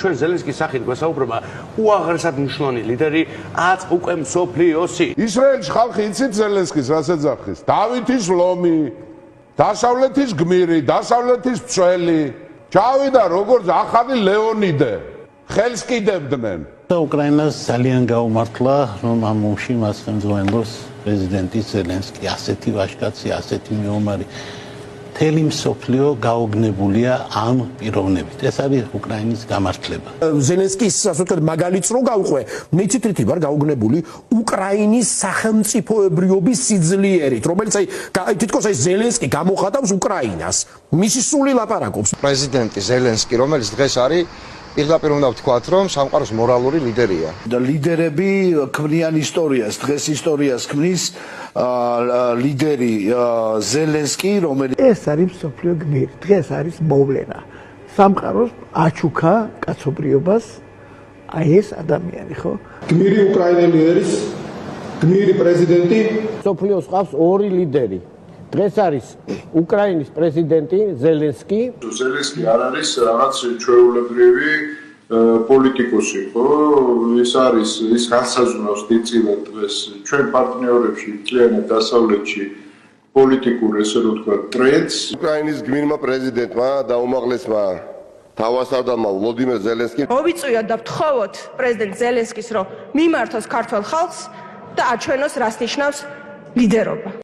ჩვენ ზელენსკის სახით გვესაუბრება უაღრესად მნიშვნელოვანი ლიდერი აწ უკვე მსოფლიოსი. ისრაელში ხალხი იცით ზელენსკის რას ეძახის? დავითის ლომი, დასავლეთის გმირი, დასავლეთის მცველი. ჩავიდა როგორც ახალი ლეონიდე. ხელს კიდევდნენ. უკრაინას ძალიან გაუმართლა, რომ ამ ომში მას ხელმძღვანელობს პრეზიდენტი ზელენსკი, ასეთი ვაჟკაცი, ასეთი მეომარი. მთელი მსოფლიო გაოგნებულია ამ პიროვნებით. ეს არის უკრაინის გამართლება. ზელენსკის ასე ვთქვათ მაგალითს რო გავყვე, მეცითრითი ვარ გაოგნებული უკრაინის სახელმწიფოებრიობის სიძლიერით, რომელიც აი თითქოს აი ზელენსკი გამოხატავს უკრაინას. მისი სული ლაპარაკობს. პრეზიდენტი ზელენსკი, რომელიც დღეს არის პირდაპირ უნდა ვთქვათ, რომ სამყაროს მორალური ლიდერია. ლიდერები ქმნიან ისტორიას, დღეს ისტორიას ქმნის ლიდერი ზელენსკი, რომელიც ეს არის მსოფლიო გმირი, დღეს არის მოვლენა. სამყაროს აჩუქა კაცობრიობას აი ეს ადამიანი, ხო? გმირი უკრაინელი არის, გმირი პრეზიდენტი. მსოფლიოს ყავს ორი ლიდერი. დღეს არის უკრაინის პრეზიდენტი ზელენსკი. ზელენსკი არ არის რაღაც ჩვეულებრივი პოლიტიკოსი, ხო? ის არის ის განსაზღვრავს დიდწილად დღეს ჩვენ პარტნიორებში, მთლიანად დასავლეთში პოლიტიკურ, ესე რომ ვთქვათ, ტრენდს. უკრაინის გმირმა პრეზიდენტმა და უმაღლესმა თავმჯდომარემ ვლოდიმერ ზელენსკიმ მოვიწვიოთ და ვთხოვოთ პრეზიდენტ ზელენსკის, რომ მიმართოს ქართულ ხალხს და აჩვენოს, რას ნიშნავს ლიდერობა.